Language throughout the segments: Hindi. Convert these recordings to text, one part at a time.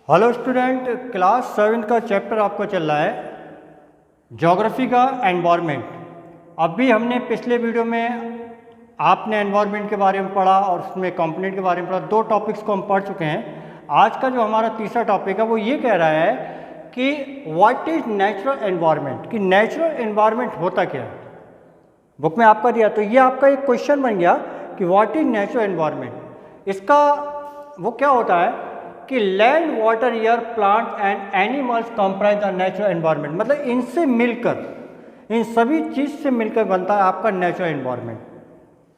हेलो स्टूडेंट, क्लास 7 का चैप्टर आपको चल रहा है ज्योग्राफी का एनवायरनमेंट। अभी हमने पिछले वीडियो में आपने एनवायरनमेंट के बारे में पढ़ा और उसमें कंपोनेंट के बारे में पढ़ा। 2 टॉपिक्स को हम पढ़ चुके हैं। आज का जो हमारा तीसरा टॉपिक है वो ये कह रहा है कि व्हाट इज़ नेचुरल एनवायरनमेंट, कि नेचुरल एनवायरनमेंट होता क्या है। बुक में आपका दिया, तो ये आपका एक क्वेश्चन बन गया कि व्हाट इज़ नेचुरल एनवायरनमेंट। इसका वो क्या होता है कि land, water, air, plant and animals comprise the natural environment. मतलब इनसे मिलकर, इन सभी चीज़ से मिलकर बनता है आपका नेचुरल एनवायरनमेंट।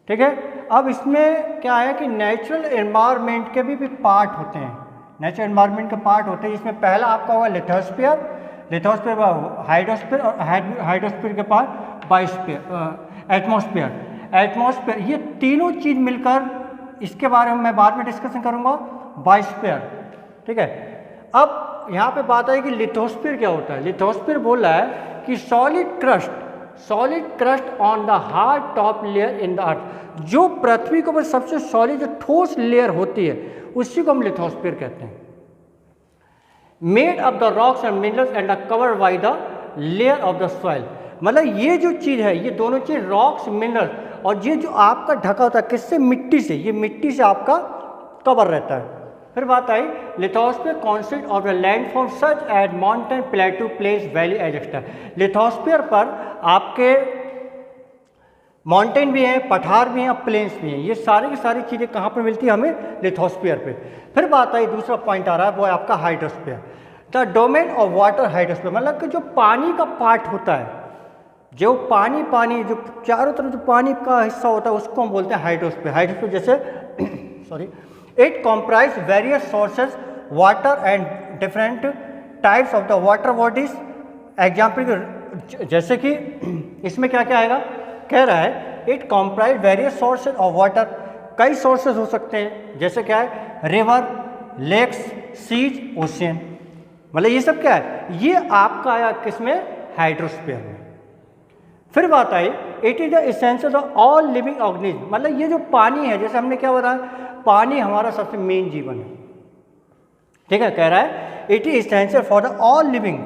ठीक है। अब इसमें क्या है कि नेचुरल एनवायरनमेंट के भी पार्ट होते हैं। नेचुरल एनवायरनमेंट के पार्ट होते हैं, जिसमें पहला आपका होगा लिथोस्फीयर, लिथोस्फीयर हाइड्रोस्फीयर और हाइड्रोस्फीयर के पार्ट बायोस्फीयर, एटमॉस्फेयर। एटमॉस्फेयर, ये तीनों चीज़ मिलकर, इसके बारे में मैं बाद में डिस्कशन करूंगा, बायोस्फीयर। ठीक है। अब यहाँ पे बात आई कि लिथोस्फीयर क्या होता है। लिथोस्फीयर बोल रहा है कि solid crust on the hard top layer in the earth. जो पृथ्वी के ऊपर सबसे सॉलिड जो ठोस लेयर होती है उसी को हम लिथोस्फीयर कहते हैं। Made of the rocks and minerals and covered by the layer of the soil. मतलब ये जो चीज़ है, ये दोनों चीज़ रॉक्स, मिनरल्स और ये जो आपका ढका होता है किससे, मिट्टी से, ये मिट्टी से आपका कवर रहता है। फिर बात आई lithosphere consist of the landform such as mountain, plateau, plains, valley etcetera. Lithosphere पर आपके माउंटेन भी हैं, पठार भी हैं, प्लेन्स भी हैं। ये सारी की सारी चीज़ें कहाँ पर मिलती है हमें, लिथोस्फीयर पे। फिर बात आई, दूसरा पॉइंट आ रहा है वो है आपका hydrosphere, the domain of water. Hydrosphere मतलब कि जो पानी का पार्ट होता है, जो पानी जो चारों तरफ जो पानी का हिस्सा होता है उसको हम बोलते हैं हाइड्रोस्फीयर। हाइड्रोस्फीयर जैसे sorry, it comprise various sources water and different types of the water bodies. Example जैसे कि इसमें क्या क्या आएगा, कह रहा है it comprise various sources of water. कई सोर्सेज हो सकते हैं, जैसे क्या है, रिवर, लेक्स, सीज, ओशियन। मतलब ये सब क्या है, ये आपका आया किसमें, हाइड्रोस्फीयर में। फिर बात आई it is the essential of all living organism. मतलब ये जो पानी है, जैसे हमने क्या बताया, पानी हमारा सबसे मेन जीवन है। ठीक है। कह रहा है it is essential for the all living,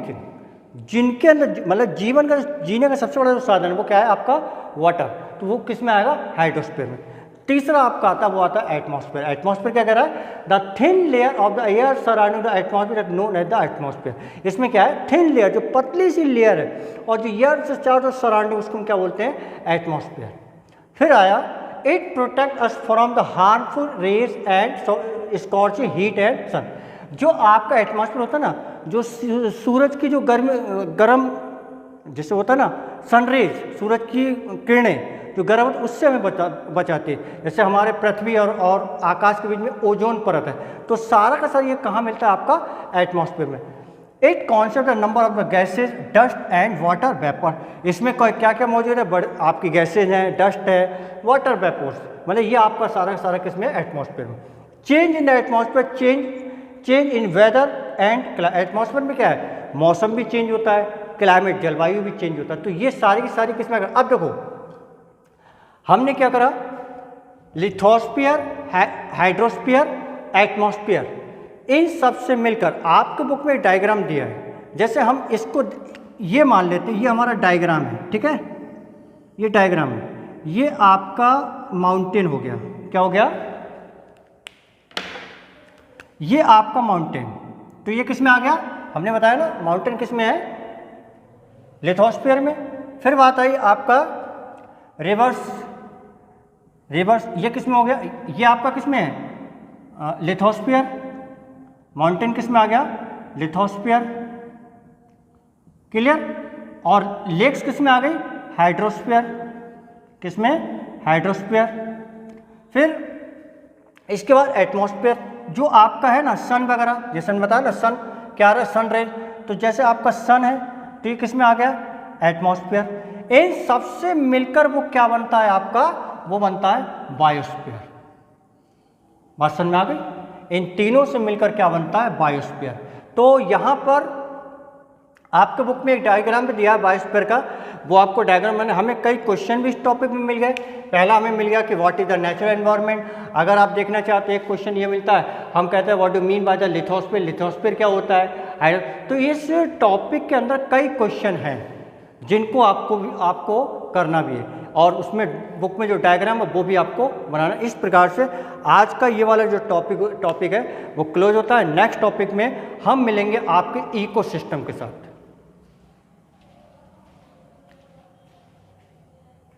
जिनके अंदर मतलब जीवन का, जीने का सबसे बड़ा जो साधन है वो क्या है आपका, वाटर। तो वो किस में आएगा, हाइड्रोस्फीयर में। तीसरा आपका आता है वो आता है एटमॉस्फेयर। एटमॉस्फेयर क्या कह रहा है, the thin layer of the air surrounding the atmosphere known as the atmosphere. इसमें क्या है, थिन लेयर, जो पतली सी लेयर है और जो एयर से चारों सराउंडिंग, उसको हम क्या बोलते हैं, एटमॉस्फेयर। फिर आया it protect us from the harmful rays and scorching heat and sun. जो आपका एटमॉस्फेयर होता है ना, जो सूरज की जो गर्म जैसे होता है ना, सनरेज, सूरज की किरणें जो गर्म होती है उससे हमें बचाती है। जैसे हमारे पृथ्वी और आकाश के बीच में ओजोन परत है, तो सारा का सारा ये कहाँ मिलता है आपका, एटमॉस्फेयर में। It concept the number of the gases, dust and water vapour. इसमें क्या क्या मौजूद है, बड़े आपकी गैसेज हैं, डस्ट है, वाटर वेपर्स। मतलब ये आपका सारा का सारा किसमें, एटमॉस्फेयर में। Change in the atmosphere, change in weather and atmosphere में क्या है, मौसम भी चेंज होता है, क्लाइमेट, जलवायु भी चेंज होता है। तो ये सारी की सारी किसमें। अब देखो हमने क्या करा, लिथोस्फीयर, हाइड्रोस्फीयर, एटमॉस्फेयर, इन सब से मिलकर आपके बुक में डायग्राम दिया है। जैसे हम इसको ये मान लेते हैं, ये हमारा डायग्राम है। ठीक है, ये डायग्राम है, ये आपका माउंटेन हो गया। क्या हो गया, ये आपका माउंटेन। तो ये किस में आ गया, हमने बताया ना माउंटेन किस में है, लिथोस्फीयर में। फिर बात आई आपका रिवर्स, ये किस में हो गया, ये आपका किस में है, लिथोस्फीयर। माउंटेन किस में आ गया, लिथोस्फीयर। क्लियर। और लेक्स किस में आ गई, हाइड्रोस्फीयर। किस में, हाइड्रोस्फीयर। फिर इसके बाद एटमॉस्फेयर, जो आपका है ना सन वगैरह, जैसे बताया ना सन क्या आ रहा है, सन रेज। तो जैसे आपका सन है तो ये किस में आ गया, एटमॉस्फेयर। इन सबसे मिलकर वो क्या बनता है आपका, वो बनता है बायोस्फीयर। बात समझ में आ गई, इन तीनों से मिलकर क्या बनता है, बायोस्फीयर। तो यहाँ पर आपके बुक में एक डायग्राम भी दिया है बायोस्फीयर का, वो आपको डायग्राम मैंने, हमें कई क्वेश्चन भी इस टॉपिक में मिल गए। पहला हमें मिल गया कि what is the natural environment. अगर आप देखना चाहते हैं एक क्वेश्चन ये मिलता है, हम कहते हैं what do mean by the lithosphere, lithosphere क्या होता है। तो इस टॉपिक के अंदर कई क्वेश्चन हैं जिनको आपको करना भी है, और उसमें बुक में जो डायग्राम है वो भी आपको बनाना। इस प्रकार से आज का ये वाला जो टॉपिक है वो क्लोज होता है। नेक्स्ट टॉपिक में हम मिलेंगे आपके इकोसिस्टम के साथ।